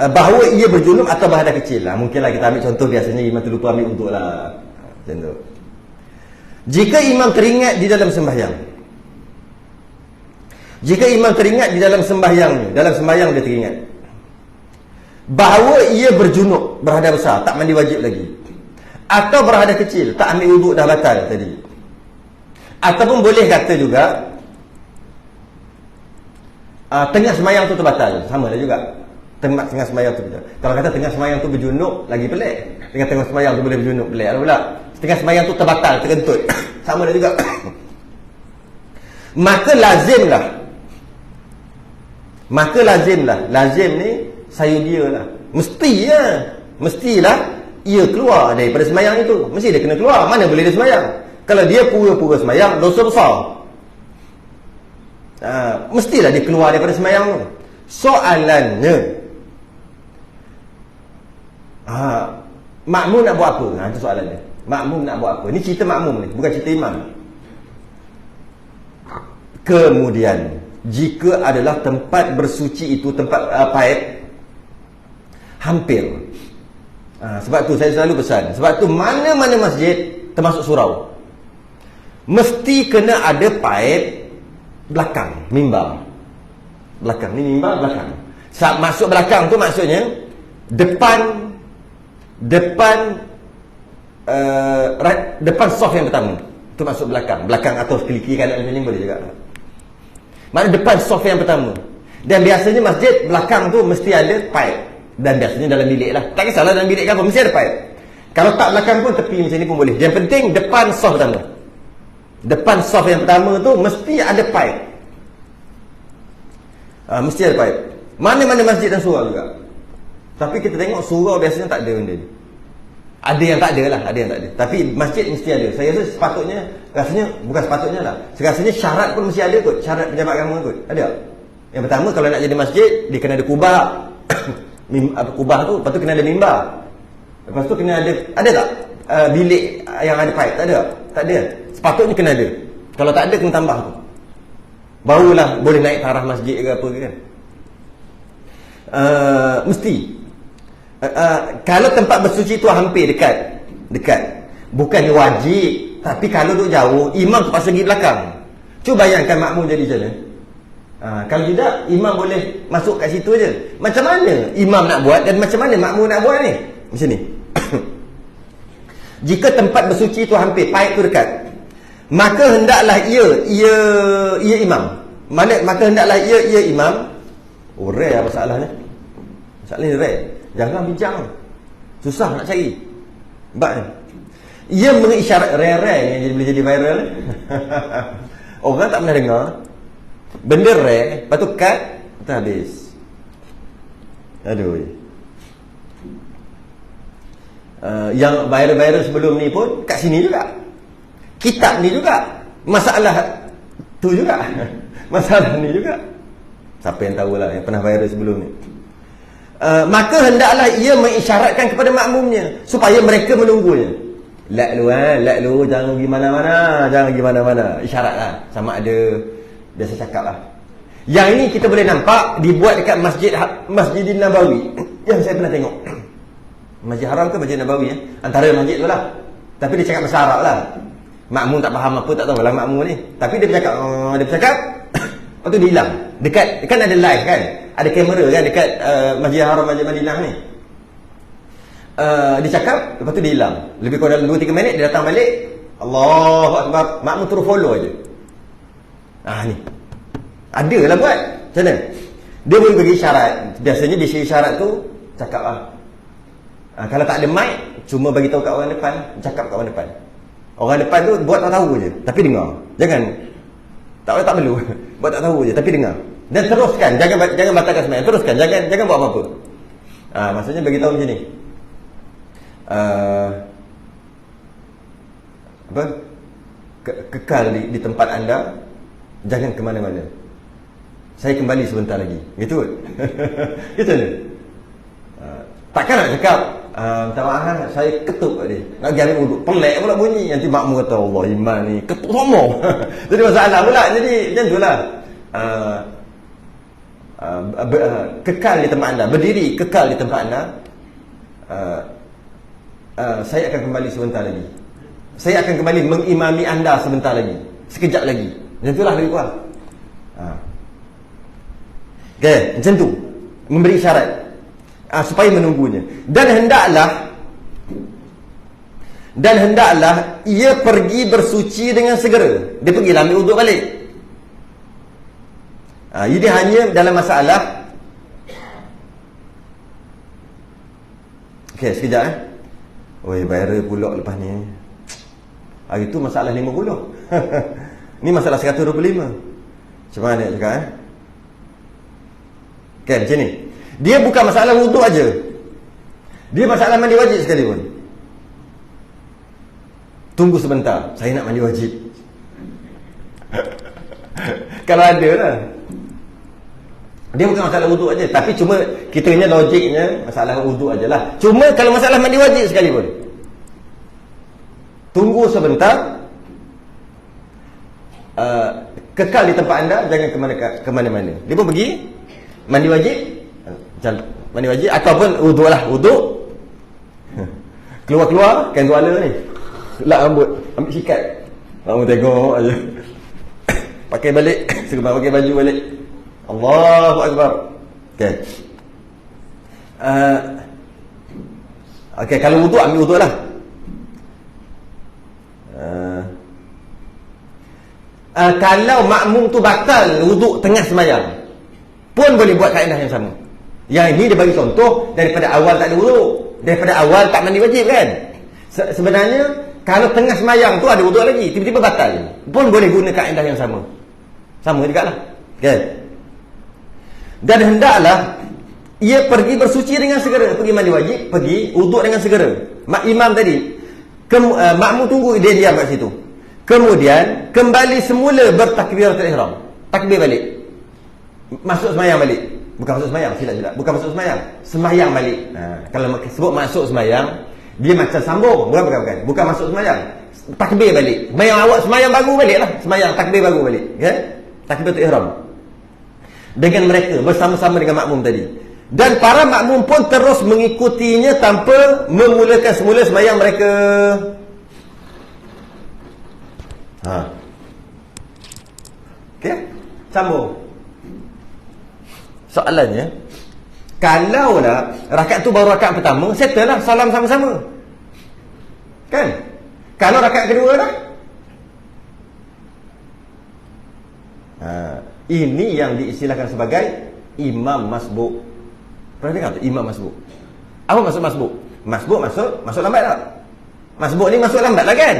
bahawa ia berjunub atau berhadas kecil lah. Mungkinlah kita ambil contoh, biasanya imam terlupa ambil untuk lah. Macam tu. Jika imam teringat di dalam sembahyang, dalam sembahyang dia teringat bahawa ia berjunub, berhadas besar, tak mandi wajib lagi, atau berhadas kecil, tak ambil wuduk dah batal tadi. Ataupun boleh kata juga tengah semayang tu terbatal, sama lah juga. Tengah semayang tu berjunub. Kalau kata tengah semayang tu berjunub, lagi pelik. Tengah semayang tu boleh berjunub, pelik lah pula. Tengah semayang tu terbatal, terkentut. Sama dah juga. Maka lazimlah. Lazim ni sayudia lah. Mestilah ia keluar daripada sembahyang itu. Mesti dia kena keluar. Mana boleh dia sembahyang? Kalau dia pura-pura sembahyang, dosa besar. Mestilah dia keluar daripada sembahyang tu. Soalannya, makmum nak buat apa? Itu soalannya. Makmum nak buat apa? Ni cerita makmum ni, bukan cerita imam. Kemudian, jika adalah tempat bersuci itu, tempat paip, hampir. Sebab tu saya selalu pesan. Sebab tu mana-mana masjid, termasuk surau, mesti kena ada paip belakang, mimbar. Belakang, ni mimbar belakang. Saat masuk belakang tu maksudnya depan soft yang pertama. Itu masuk belakang. Belakang atau kiri kanan macam ni boleh juga. Mana depan soft yang pertama. Dan biasanya masjid belakang tu mesti ada pipe. Dan biasanya dalam bilik lah. Tak kisahlah dalam bilik ke apa, mesti ada pipe. Kalau tak belakang pun tepi macam ni pun boleh. Yang penting depan soft pertama. Depan soft yang pertama tu mesti ada pipe. Mesti ada pipe. Mana-mana masjid dan surau juga. Tapi kita tengok surau biasanya tak ada benda ni. Ada yang tak ada lah, ada yang tak ada. Tapi masjid mesti ada. Saya rasa sepatutnya, rasanya bukan sepatutnya lah, rasanya syarat pun mesti ada kot. Syarat pejabat agama kot. Ada tak? Yang pertama, kalau nak jadi masjid, dia kena ada kubah. Kubah tu, lepas tu kena ada mimbar. Lepas tu kena ada tak bilik yang ada pipe? Tak ada. Tak ada. Sepatutnya kena ada. Kalau tak ada, kena tambah tu. Barulah boleh naik taraf masjid ke apa ke kan. Mesti. Kalau tempat bersuci tu hampir dekat, bukan wajib, tapi kalau duduk jauh, imam terpaksa pergi belakang. Cuba bayangkan makmum jadi macam mana. Kalau tidak, imam boleh masuk kat situ je. Macam mana imam nak buat dan macam mana makmum nak buat ni? Macam ni. Jika tempat bersuci tu hampir, paip tu dekat, maka hendaklah ia imam. Maka hendaklah ia imam. Oh, rare masalahnya. Masalahnya rare. Jangan bincang. Susah nak cari. Sebab ni ia mengisyarat rare yang boleh jadi viral. Orang tak pernah dengar benda rare, lepas tu cut, kita habis. Aduh. Yang viral-viral sebelum ni pun kat sini juga. Kitab ni juga. Masalah tu juga. Masalah ni juga. Siapa yang tahulah yang pernah viral sebelum ni. Maka hendaklah ia mengisyaratkan kepada makmumnya supaya mereka menunggunya. Laklu jangan pergi mana-mana, isyaratlah. Sama ada biasa cakap lah. Yang ini kita boleh nampak dibuat dekat Masjidin Nabawi yang saya pernah tengok. Masjid Haram ke Masjid Nabawi ya? Antara masjid tu lah. Tapi dia cakap bahasa Arab lah. Makmum tak faham apa, tak tahu lah makmum ni. Tapi dia bercakap lepas tu dia hilang. Dekat, kan ada live kan, ada kamera kan dekat Masjid Haram, Masjid Madinah ni. Dia cakap, lepas tu dia hilang. Lebih kurang dalam 2-3 minit dia datang balik. Allahu Akbar. Makmum terus follow je. Ni adalah buat macam mana. Dia boleh bagi isyarat. Biasanya dia share isyarat tu cakap lah. Kalau tak ada mic, cuma bagi tahu kat orang depan, cakap kat orang depan. Orang depan tu buat tak tahu je, tapi dengar. Jangan tak perlu. Buat tak tahu je, tapi dengar. Dan teruskan, jangan batalkan sembahyang. Teruskan, jangan buat apa-apa. Maksudnya bagi tahu macam ni. Kekal di tempat anda, jangan ke mana-mana. Saya kembali sebentar lagi. Gitu kan? Gitu ni. Takkan nak cakap minta maaf, saya ketuk kat dia. Nak pergi ambil wuduk, pelik pula bunyi. Nanti makmum kata, Allah iman ni ketuk sombong. Jadi masalah pula. Jadi macam tu lah. Kekal di tempat anda, berdiri kekal di tempat anda. Saya akan kembali sebentar lagi. Saya akan kembali mengimami anda sebentar lagi. Sekejap lagi. Macam itulah lebih kurang. Okay, macam tu. Memberi syarat supaya menunggunya. Dan hendaklah ia pergi bersuci dengan segera. Dia pergi ambil wuduk balik. Ini hanya dalam masalah. Okay, sekejap Oi, viral pula lepas ni. Hari tu masalah 50. Ni masalah 125. Macam mana nak cakap Kan macam ni. Dia bukan masalah wuduk aja. Dia masalah mandi wajib sekali pun. Tunggu sebentar, saya nak mandi wajib. Kalau ada lah. Dia bukan masalah wuduk aja, tapi cuma kita punya logiknya masalah wuduk ajalah. Cuma kalau masalah mandi wajib sekali pun, tunggu sebentar. Kekal di tempat anda, jangan ke mana-mana. Dia pun pergi mandi wajib, mandi wajib ataupun wuduk lah, wuduk. Keluar-keluar kan tuala ni, lak rambut, ambil sikat, kamu tengok aja. Pakai balik, segera pakai baju balik. Allahu Akbar. Okay. Okay, kalau wuduk, ambil wuduk lah. Kalau makmum tu batal wuduk tengah semayang, pun boleh buat kaedah yang sama. Yang ini dia bagi contoh daripada awal tak ada wuduk, daripada awal tak mandi wajib kan. Sebenarnya kalau tengah semayang tu ada wuduk lagi, tiba-tiba batal, pun boleh guna kaedah yang sama. Sama juga lah kan. Dan hendaklah ia pergi bersuci dengan segera, pergi mandi wajib, pergi wuduk dengan segera. Imam tadi makmum tunggu dia diam kat situ, kemudian kembali semula bertakbiratul ihram, takbir balik, masuk semayang balik. Bukan masuk semayang, silap. Bukan masuk semayang, semayang balik. Kalau sebut masuk semayang, dia macam sambung. Bukan masuk semayang, takbir balik. Semayang awak, semayang baru balik lah. Semayang, takbir baru balik kan? Takbiratul ihram dengan mereka, bersama-sama dengan makmum tadi. Dan para makmum pun terus mengikutinya tanpa memulakan semula semayang mereka. Okay, sambung. Soalannya, kalau lah rakaat tu baru rakaat pertama, settle lah, salam sama-sama kan. Kalau rakaat kedua dah, ini yang diistilahkan sebagai imam masbuk. Pernah dengar tak imam masbuk? Apa maksud masbuk? Masbuk masuk lambat tak? Masbuk ni masuk lambat lah kan.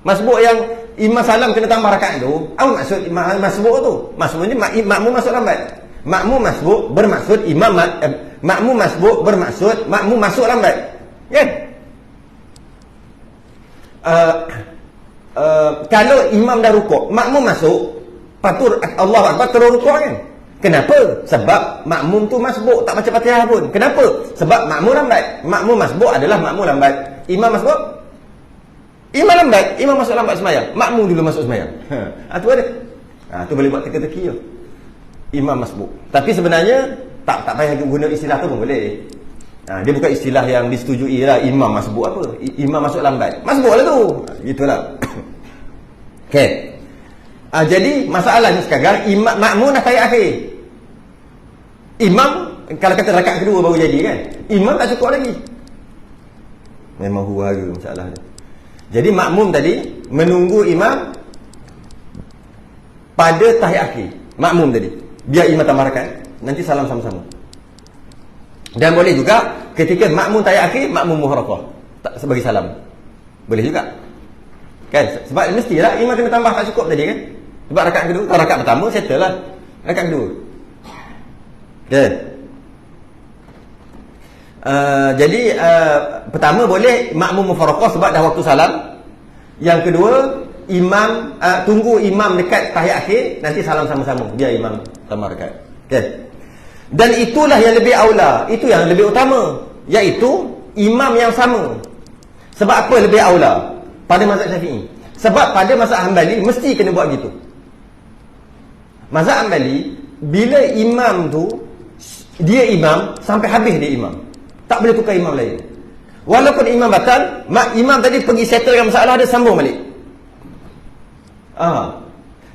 Masbuk yang imam salam kena tambah rakaat tu, apa maksud masbuk tu? Masbuk ni makmum masuk lambat. Makmum masbuk bermaksud makmum masbuk bermaksud makmum masuk lambat kan. Kalau imam dah rukuk, makmum masuk, patur Allahu Akbar terus rukuk kan. Kenapa? Sebab makmum tu masbuk, tak baca Fatihah pun. Kenapa? Sebab makmum lambat. Makmum masbuk adalah makmum lambat. Imam masbuk, imam lambat. Imam masuk lambat semayang, makmum dulu masuk semayang. Tu ada. Tu boleh buat teka-teki tu. Imam masbuk. Tapi sebenarnya tak payah guna istilah tu pun boleh. Dia bukan istilah yang disetujui lah. Imam masbuk apa? Imam masuk lambat, masbuk lah tu. Gitulah. Okay. Jadi masalahnya sekarang makmum dah tayyat akhir. Imam kalau kata rakaat kedua baru jadi kan, imam tak cukup lagi. Memang hura masalah dia. Jadi makmum tadi menunggu imam pada tayyat akhir. Makmum tadi biar imam tambah rakaat, nanti salam sama-sama. Dan boleh juga ketika makmum tayyat akhir, makmum muharakah sebagai salam. Boleh juga kan, sebab mestilah imam kena tambah, tak cukup tadi kan. Sebab rakaat kedua, kalau rakaat pertama settle lah, rakaat kedua. Okay. Jadi pertama boleh makmum mufarakah sebab dah waktu salam. Yang kedua, imam tunggu imam dekat tahiyat akhir, nanti salam sama-sama, biar imam tambah rakaat. Okay. Dan itulah yang lebih aula, itu yang lebih utama, iaitu imam yang sama. Sebab apa lebih aula pada mazhab Syafi'i? Sebab pada mazhab Hanbali mesti kena buat gitu. Mazhab Hanbali, bila imam tu dia imam sampai habis dia imam, tak boleh tukar imam lain. Walaupun imam batal, imam tadi pergi settlekan masalah dia, sambung balik.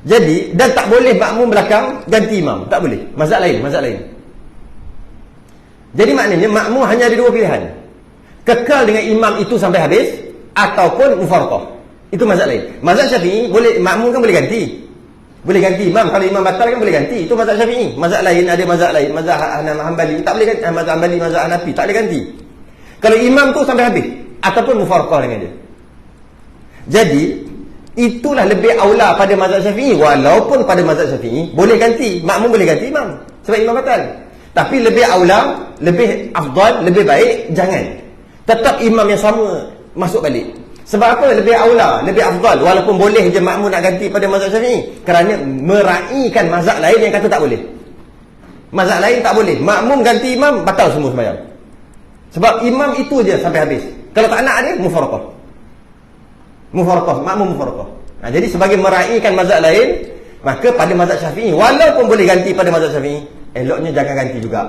Jadi, dan tak boleh makmum belakang ganti imam, tak boleh. Mazhab lain. Jadi maknanya makmum hanya ada dua pilihan, kekal dengan imam itu sampai habis, ataupun mufarakah. Itu mazhab lain. Mazhab Syafi'i boleh, makmum kan boleh ganti. Boleh ganti imam, kalau imam batal kan boleh ganti. Itu mazhab Syafi'i. Mazhab lain ada mazhab lain, mazhab Hanbali tak boleh ganti, mazhab Hanbali, mazhab Hanafi tak boleh ganti. Kalau imam tu sampai habis ataupun mufarakah dengan dia. Jadi itulah lebih aula pada mazhab Syafi'i. Walaupun pada mazhab Syafi'i boleh ganti, makmum boleh ganti imam sebab imam batal. Tapi lebih aula, lebih afdal, lebih baik jangan. Tetap imam yang sama masuk balik. Sebab apa lebih aula, lebih afdal walaupun boleh je makmum nak ganti pada mazhab Syafi'i? Kerana meraihkan mazhab lain yang kata tak boleh. Mazhab lain tak boleh. Makmum ganti imam batal semua sembahyang. Sebab imam itu je sampai habis. Kalau tak nak dia mufaraqah. Makmum mufaraqah. Jadi sebagai meraihkan mazhab lain, maka pada mazhab Syafi'i walaupun boleh ganti pada mazhab Syafi'i, eloknya jangan ganti juga.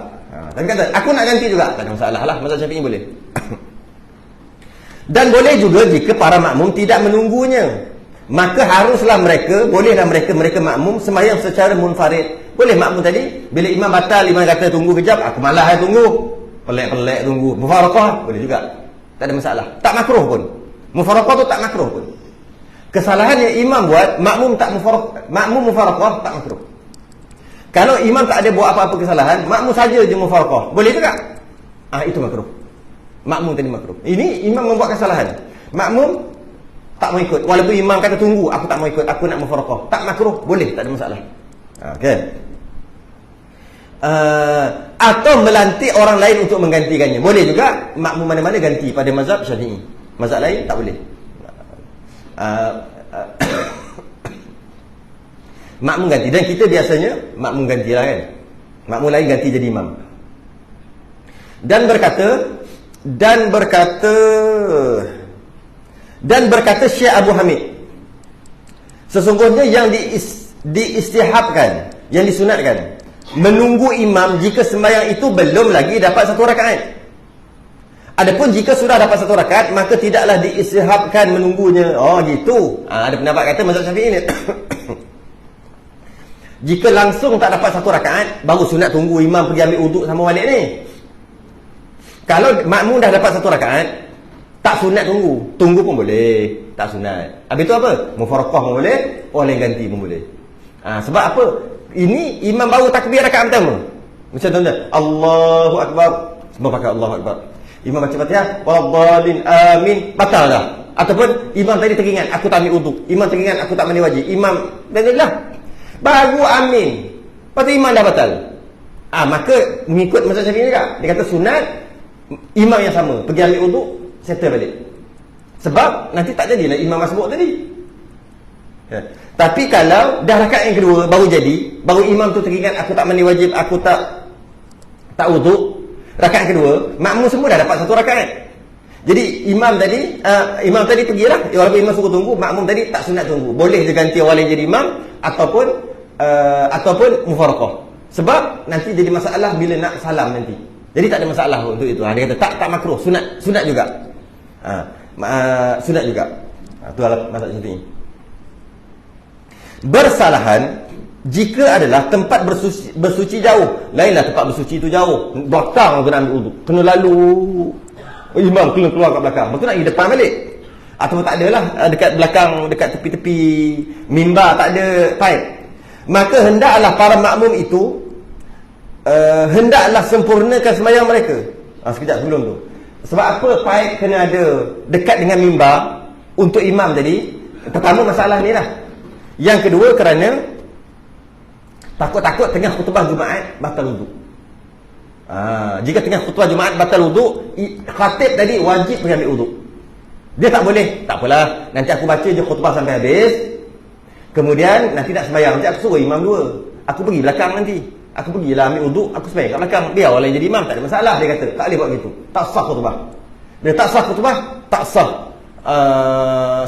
Tapi kata aku nak ganti juga, tak ada masalah lah, mazhab Syafi'i boleh. Dan boleh juga jika para makmum tidak menunggunya, maka haruslah mereka, bolehlah mereka makmum sembahyang secara munfarid. Boleh makmum tadi bila imam batal, imam kata tunggu kejap, aku malas tunggu, pelek tunggu, mufaraqah boleh juga, tak ada masalah, tak makruh pun. Mufaraqah tu tak makruh pun. Kesalahan yang imam buat, makmum mufaraqah tak makruh. Kalau imam tak ada buat apa-apa kesalahan, makmum saja je mufaraqah, boleh juga? Itu makruh. Makmum tadi makruh. Ini imam membuat kesalahan, makmum tak mau ikut. Walaupun imam kata tunggu, aku tak mau ikut, aku nak mufaraqah, tak makruh, boleh, tak ada masalah. Okey. Atau melantik orang lain untuk menggantikannya, boleh juga. Makmum mana-mana ganti pada mazhab Syafi'i, mazhab lain tak boleh. Makmum ganti. Dan kita biasanya makmum gantilah kan, makmum lain ganti jadi imam. Dan berkata Syekh Abu Hamid, sesungguhnya yang diistihabkan, yang disunatkan, menunggu imam jika sembahyang itu belum lagi dapat satu rakaat. Adapun jika sudah dapat satu rakaat, maka tidaklah diistihabkan menunggunya. Gitu. Ada pendapat kata mazhab Syafi'i ni. Jika langsung tak dapat satu rakaat, baru sunat tunggu imam pergi ambil uduk sama balik ni. Kalau makmum dah dapat satu rakaat, tak sunat tunggu pun boleh, tak sunat. Habis tu apa? Mufaraqah pun boleh, orang lain ganti pun boleh. Sebab apa? Ini imam baru takbir rakaat pertama. Macam tuan-tuan, Allahu Akbar, semua pakai Allahu Akbar. Imam baca Fatihah, waladdallin amin, batal dah. Ataupun imam tadi teringat aku tak ambil uduk, imam teringat aku tak mandi wajib, imam dah baru amin, lepas imam dah batal. Maka mengikut mazhab Syafi'i juga, dia kata sunat imam yang sama pergi ambil uduk, settle balik. Sebab nanti tak jadilah imam masbuk tadi. Tapi kalau dah rakaat yang kedua baru jadi, baru imam tu teringat aku tak mandi wajib, aku tak uduk, rakaat kedua, makmum semua dah dapat satu rakaat. Jadi imam tadi pergilah, walaupun imam suruh tunggu, makmum tadi tak sunat tunggu, boleh je ganti orang lain jadi imam ataupun mufaraqah. Sebab nanti jadi masalah bila nak salam nanti. Jadi tak ada masalah untuk itu. Dia kata tak makruh, sunat juga. Sunat juga. Itu adalah mazhab Syafi'i. Bersalahan jika adalah tempat bersuci jauh. Lainlah tempat bersuci itu jauh, belakang tu nak ambil uduk, kena lalu imam keluar kat belakang, betul nak pergi depan balik. Atau tak adalah dekat belakang, dekat tepi-tepi mimbar tak ada pipe. Maka hendaklah para makmum itu hendaklah sempurnakan sembahyang mereka. Sekejap sebelum tu, sebab apa pipe kena ada dekat dengan mimbar untuk imam tadi? Pertama masalah ni lah. Yang kedua kerana takut-takut tengah khutbah Jumaat batal wuduk. Jika tengah khutbah Jumaat batal wuduk, khatib tadi wajib pergi ambil wuduk. Dia tak boleh, tak apalah, nanti aku baca je khutbah sampai habis, kemudian nanti nak sembahyang, nanti aku suruh imam dua, aku pergi belakang nanti, aku pergilah ambil wuduk, aku sembahyang kat belakang, biar orang lain jadi imam, tak ada masalah. Dia kata tak boleh buat gitu, tak sah khutbah. Dia tak sah khutbah, tak sah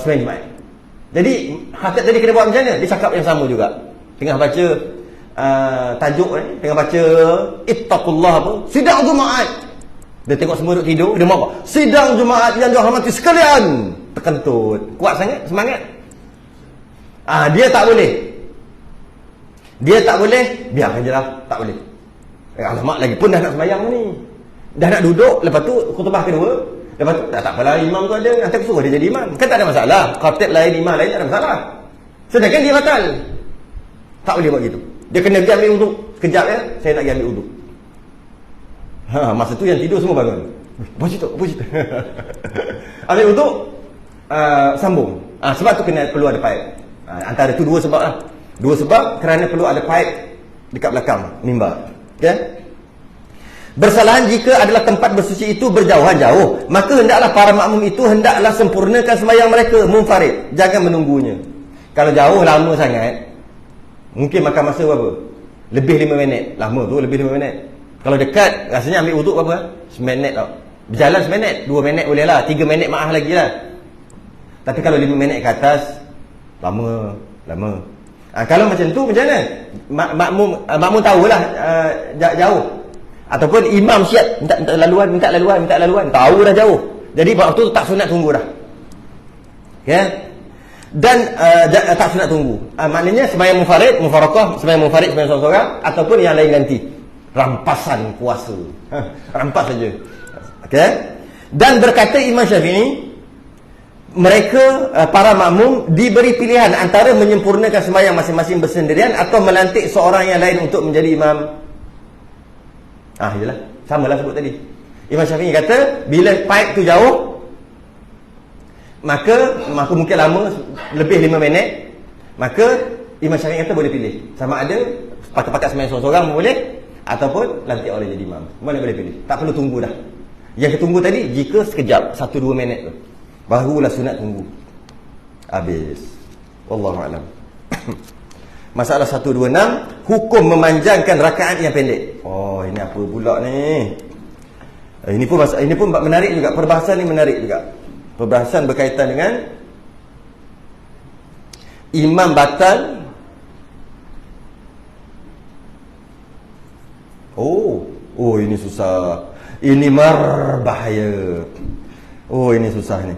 sembahyang Jumaat. Jadi khatib tadi kena buat macam mana? Dia cakap yang sama juga, tengah baca tajuk tengah baca ittaqullah apa, sidang Jumaat. Dia tengok semua duduk tidur, dia marah, sidang Jumaat yang dihormati sekalian, terkentut, kuat sangat semangat. Dia tak boleh, biarkan je lah, tak boleh. Alamak, lagi pun dah nak sembahyang ni, dah nak duduk, lepas tu khutbah kedua, lepas tu tak apalah, imam tu ada, nanti aku suruh dia jadi imam, kan tak ada masalah. Khatib lain, imam lain, tak ada masalah. Sedangkan dia batal, tak boleh buat gitu. Dia kena pergi ambil uduk. Sekejap ya, saya nak pergi ambil uduk. Masa tu yang tidur semua bangun. Apa cerita? Ambil uduk, sambung. Sebab tu kena perlu ada pipe. Antara tu dua sebab lah. Dua sebab kerana perlu ada pipe dekat belakang mimbar. Okay? Bersalahan jika adalah tempat bersuci itu berjauhan jauh, maka hendaklah para makmum itu hendaklah sempurnakan sembahyang mereka munfarid, jangan menunggunya. Kalau jauh lama sangat, mungkin makan masa berapa? Lebih 5 minit. Lama tu lebih 5 minit. Kalau dekat, rasanya ambil wuduk berapa? 9 minit tau. Berjalan 9 minit, 2 minit boleh lah, 3 minit maaf lagi lah. Tapi kalau 5 minit ke atas, lama. Kalau macam tu macam mana? Makmum tahulah jauh. Ataupun imam siap minta laluan, tahu dah jauh. Jadi waktu tu tak sunat tunggu dah. Ya. Dan tak sunat tunggu. Maknanya sembahyang munfarid, mufarakah, sembahyang munfarid, sembahyang seorang-seorang, ataupun yang lain ganti. Rampasan kuasa. Rampas saja. Okey. Dan berkata Imam Syafi'i, mereka para makmum diberi pilihan antara menyempurnakan sembahyang masing-masing bersendirian atau melantik seorang yang lain untuk menjadi imam. Yalah, samalah sebut tadi. Imam Syafi'i kata bila pipe tu jauh, maka mungkin lama, lebih 5 minit, maka Imam Syafi'i kata boleh pilih. Sama ada pakat-pakat sembahyang seorang-seorang boleh, ataupun lantik orang jadi imam. Mana boleh pilih. Tak perlu tunggu dah. Yang ketunggu tadi jika sekejap, 1-2 minit tu, barulah sunat tunggu. Habis. Wallahualam. Masalah 126, hukum memanjangkan rakaat yang pendek. Oh, ini apa pula ni? Ini pun menarik juga. Perbahasan ni menarik juga. Perbahasan berkaitan dengan imam batal. Oh, ini susah. Ini bahaya. Oh, ini susah ni.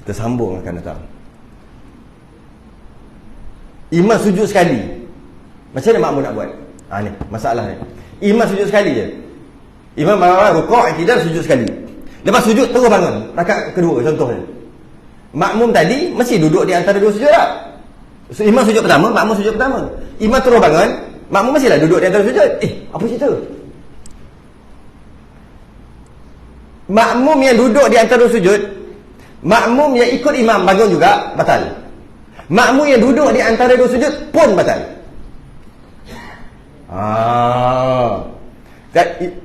Kita sambung akan datang. Imam sujud sekali. Macam mana makmum nak buat? Ni masalah ni. Imam sujud sekali je. Imam rukuk, i'tidal, sujud sekali. Lepas sujud terus bangun. Rakaat kedua contohnya. Makmum tadi mesti duduk di antara dua sujud tak? Imam sujud pertama, makmum sujud pertama. Imam terus bangun, makmum mestilah duduk di antara sujud. Apa cerita? Makmum yang duduk di antara sujud, makmum yang ikut imam bangun juga batal. Makmum yang duduk di antara dua sujud pun batal.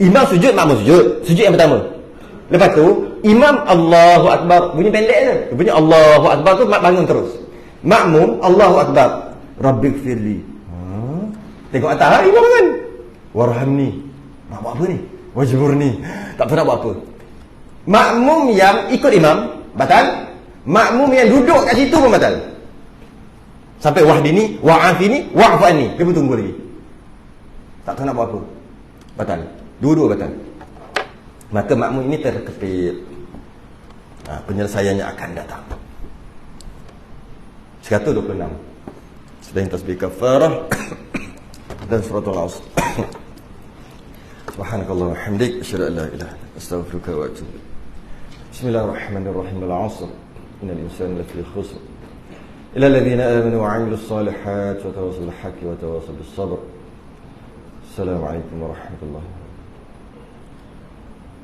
Imam sujud, makmum sujud. Sujud yang pertama. Lepas tu imam Allahu Akbar, bunyi pendek je. Bunyi Allahu Akbar tu bangun terus. Makmum Allahu Akbar, Rabbighfirli. Tengok atas, imam bangun. Warhamni. Nak buat apa ni? Wajburni. Tak tahu nak buat apa. Makmum yang ikut imam batal. Makmum yang duduk kat situ pun batal. Sampai wahdini, wa'afini, wa'fani. Dia pun tunggu lagi. Tak tahu nak buat apa. Batal. Dua-dua batal. Maka makmum ini terkepit. Penyelesaiannya akan datang. 126. Selain tasbih kafarah dan suratul Asr. Subhanakallah wa hamdik, asyhadu an la ilaha illa anta, astaghfiruka wa atubu ilaik. Bismillahirrahmanirrahim. Al-'asr. Innal insana lafi khusr. إلى الذين آمنوا وعملوا الصالحات وتواصوا بالحق وتواصوا بالصبر. السلام عليكم ورحمة الله.